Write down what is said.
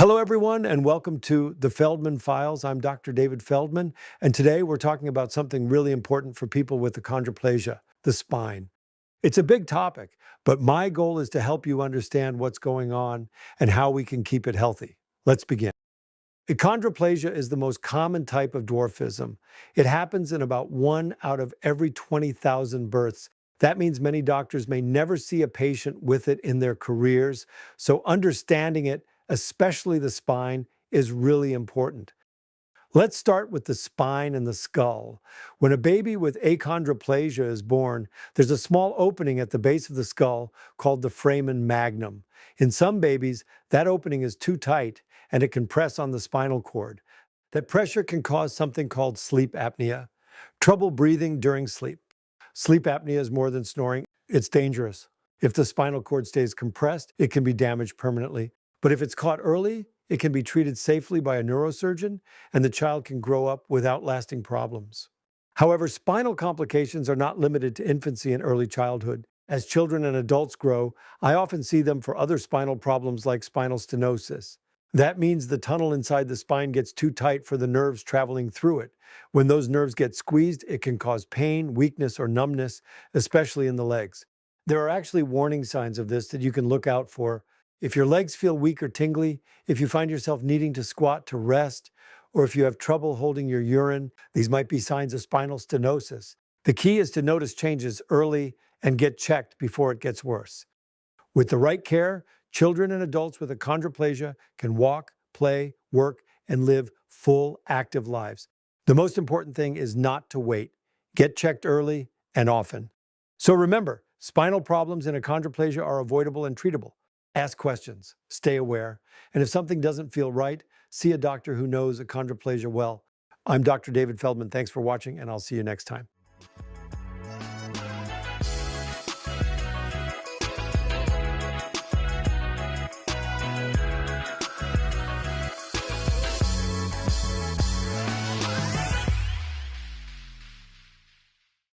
Hello, everyone, and welcome to the Feldman Files. I'm Dr. David Feldman, and today we're talking about something really important for people with achondroplasia, the spine. It's a big topic, but my goal is to help you understand what's going on and how we can keep it healthy. Let's begin. Achondroplasia is the most common type of dwarfism. It happens in about 1 out of every 20,000 births. That means many doctors may never see a patient with it in their careers, so understanding it, especially the spine, is really important. Let's start with the spine and the skull. When a baby with achondroplasia is born, there's a small opening at the base of the skull called the foramen magnum. In some babies, that opening is too tight and it can press on the spinal cord. That pressure can cause something called sleep apnea, trouble breathing during sleep. Sleep apnea is more than snoring, it's dangerous. If the spinal cord stays compressed, it can be damaged permanently. But if it's caught early, it can be treated safely by a neurosurgeon, and the child can grow up without lasting problems. However, spinal complications are not limited to infancy and early childhood. As children and adults grow, I often see them for other spinal problems like spinal stenosis. That means the tunnel inside the spine gets too tight for the nerves traveling through it. When those nerves get squeezed, it can cause pain, weakness, or numbness, especially in the legs. There are actually warning signs of this that you can look out for. If your legs feel weak or tingly, if you find yourself needing to squat to rest, or if you have trouble holding your urine, these might be signs of spinal stenosis. The key is to notice changes early and get checked before it gets worse. With the right care, children and adults with achondroplasia can walk, play, work, and live full, active lives. The most important thing is not to wait. Get checked early and often. So remember, spinal problems in achondroplasia are avoidable and treatable. Ask questions, stay aware, and if something doesn't feel right, see a doctor who knows achondroplasia well. I'm Dr. David Feldman. Thanks for watching, and I'll see you next time.